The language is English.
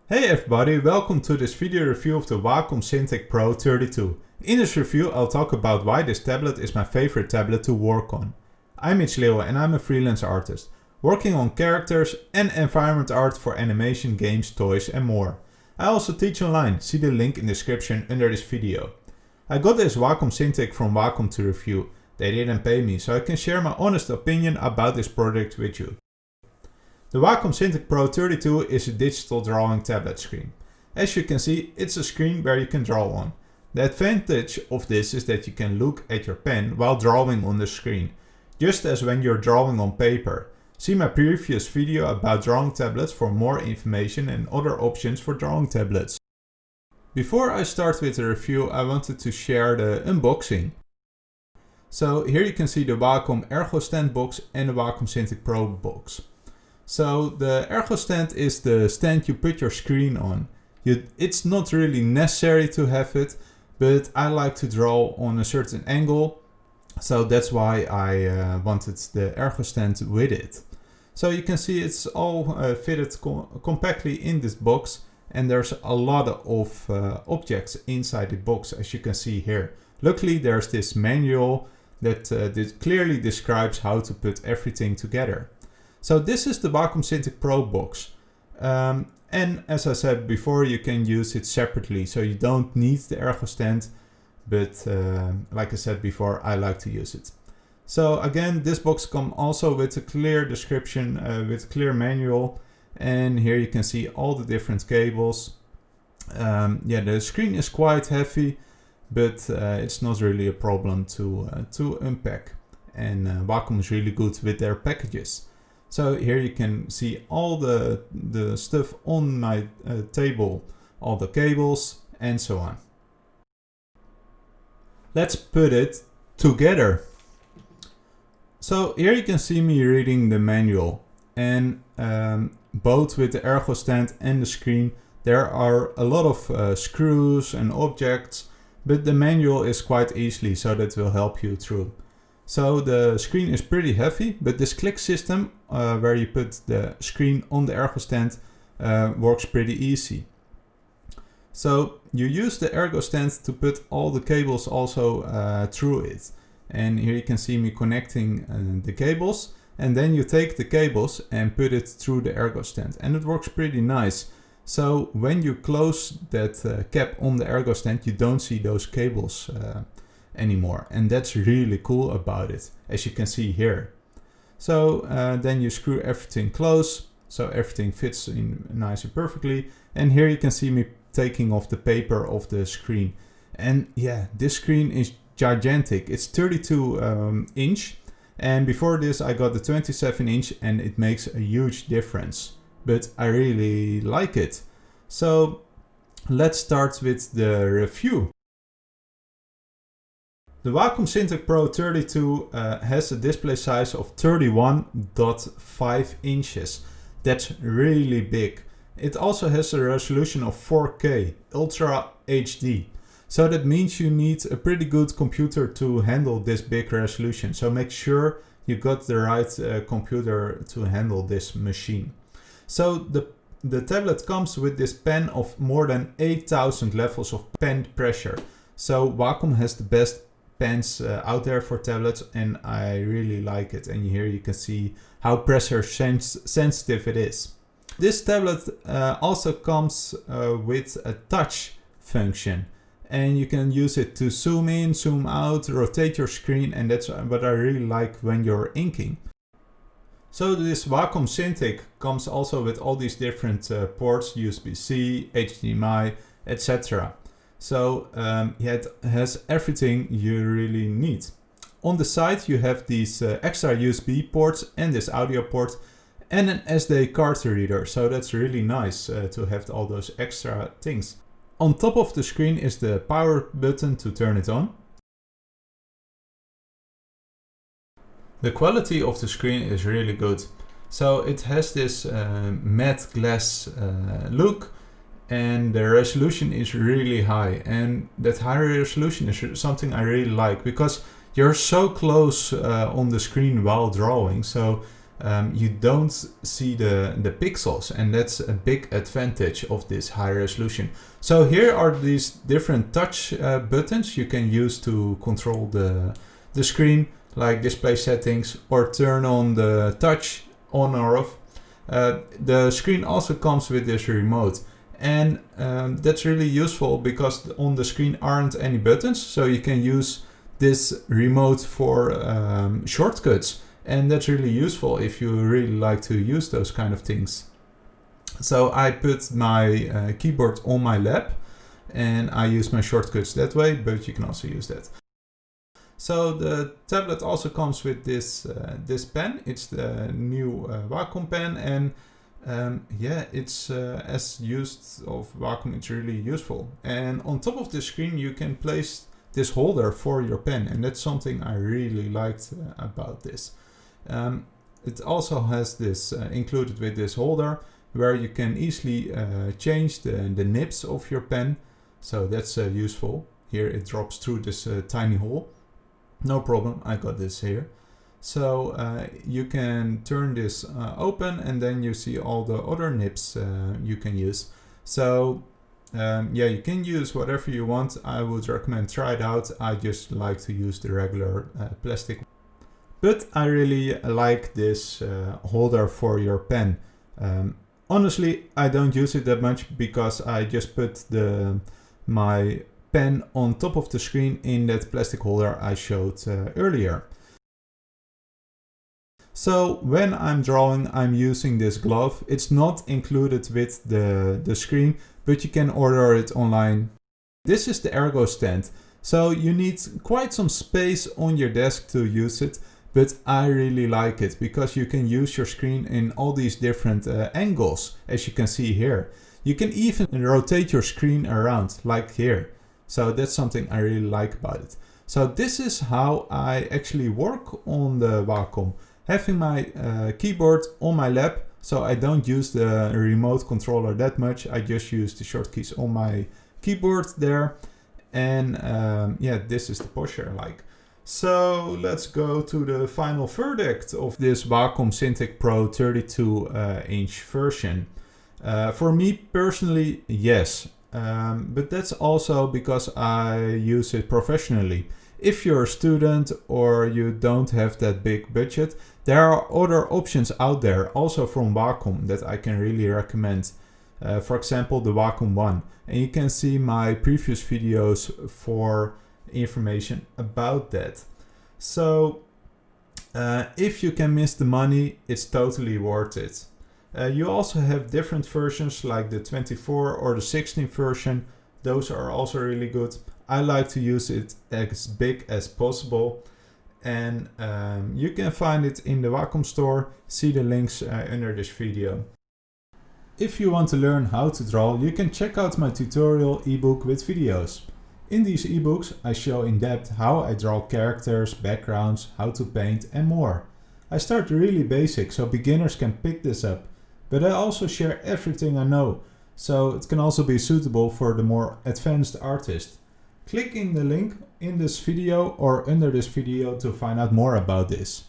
Hey everybody, welcome to this video review of the Wacom Cintiq Pro 32. In this review I'll talk about why this tablet is my favorite tablet to work on. I'm Mitch Leeuwen and I'm a freelance artist, working on characters and environment art for animation, games, toys and more. I also teach online, see the link in the description under this video. I got this Wacom Cintiq from Wacom to review. They didn't pay me, so I can share my honest opinion about this product with you. The Wacom Cintiq Pro 32 is a digital drawing tablet screen. As you can see, it's a screen where you can draw on. The advantage of this is that you can look at your pen while drawing on the screen, just as when you're drawing on paper. See my previous video about drawing tablets for more information and other options for drawing tablets. Before I start with the review, I wanted to share the unboxing. So here you can see the Wacom Ergo Stand box and the Wacom Cintiq Pro box. So the Ergo Stand is the stand you put your screen on. It's not really necessary to have it, but I like to draw on a certain angle. So that's why I wanted the Ergo Stand with it. So you can see it's all fitted compactly in this box, and there's a lot of objects inside the box, as you can see here. Luckily there's this manual that clearly describes how to put everything together. So this is the Wacom Cintiq Pro box. And as I said before, you can use it separately, so you don't need the Ergo Stand, but like I said before, I like to use it. So again, this box comes also with a clear description, with a clear manual, and here you can see all the different cables. Yeah, the screen is quite heavy, but it's not really a problem to unpack, and Wacom is really good with their packages. So here you can see all the stuff on my table, all the cables and so on. Let's put it together. So here you can see me reading the manual, and both with the Ergo Stand and the screen there are a lot of screws and objects, but the manual is quite easily, so that will help you through. So the screen is pretty heavy, but this click system where you put the screen on the Ergo Stand works pretty easy. So you use the Ergo Stand to put all the cables also through it. And here you can see me connecting the cables, and then you take the cables and put it through the Ergo Stand, and it works pretty nice. So when you close that cap on the Ergo Stand, you don't see those cables anymore, and that's really cool about it, as you can see here. So then you screw everything close, so everything fits in nice and perfectly, and here you can see me taking off the paper of the screen. And yeah, this screen is gigantic. It's 32 inch, and before this I got the 27 inch, and it makes a huge difference, but I really like it. So let's start with the review. The Wacom Cintiq Pro 32 has a display size of 31.5 inches. That's really big. It also has a resolution of 4K Ultra HD. So that means you need a pretty good computer to handle this big resolution. So make sure you got the right computer to handle this machine. So the tablet comes with this pen of more than 8,000 levels of pen pressure. So Wacom has the best pens out there for tablets, and I really like it. And here you can see how pressure sensitive it is. This tablet also comes with a touch function, and you can use it to zoom in, zoom out, rotate your screen, and that's what I really like when you're inking. So this Wacom Cintiq comes also with all these different ports, USB-C, HDMI, etc. So yeah, it has everything you really need. On the side you have these extra USB ports and this audio port and an SD card reader, so that's really nice to have all those extra things. On top of the screen is the power button to turn it on. The quality of the screen is really good. So it has this matte glass look, and the resolution is really high, and that high resolution is something I really like, because you're so close on the screen while drawing, so you don't see the pixels, and that's a big advantage of this high resolution. So here are these different touch buttons you can use to control the screen, like display settings or turn on the touch on or off. The screen also comes with this remote, and that's really useful because on the screen aren't any buttons, so you can use this remote for shortcuts, and that's really useful if you really like to use those kind of things. So I put my keyboard on my lap and I use my shortcuts that way, but you can also use that. So the tablet also comes with this pen. It's the new Wacom pen, and yeah, it's as used of Wacom, it's really useful. And on top of the screen you can place this holder for your pen, and that's something I really liked about this. It also has this included with this holder where you can easily change the nibs of your pen, so that's useful. Here it drops through this tiny hole. No problem, I got this here. So you can turn this open, and then you see all the other nibs you can use. So yeah, you can use whatever you want. I would recommend try it out. I just like to use the regular plastic. But I really like this holder for your pen. Honestly, I don't use it that much because I just put my pen on top of the screen in that plastic holder I showed earlier. So when I'm drawing, I'm using this glove. It's not included with the screen, but you can order it online. This is the Ergo stand. So you need quite some space on your desk to use it, but I really like it because you can use your screen in all these different angles, as you can see here. You can even rotate your screen around, like here. So that's something I really like about it. So this is how I actually work on the Wacom. Having my keyboard on my lap, so I don't use the remote controller that much. I just use the shortkeys on my keyboard there. And yeah, this is the posture I like. So let's go to the final verdict of this Wacom Cintiq Pro 32-inch version. For me personally, yes. But that's also because I use it professionally. If you're a student or you don't have that big budget, there are other options out there, also from Wacom, that I can really recommend. For example, the Wacom One. And you can see my previous videos for information about that. So if you can miss the money, it's totally worth it. You also have different versions like the 24 or the 16 version. Those are also really good. I like to use it as big as possible. And you can find it in the Wacom store. See the links under this video. If you want to learn how to draw, you can check out my tutorial ebook with videos. In these ebooks I show in depth how I draw characters, backgrounds, how to paint and more. I start really basic so beginners can pick this up. But I also share everything I know, so it can also be suitable for the more advanced artist. Click in the link in this video or under this video to find out more about this.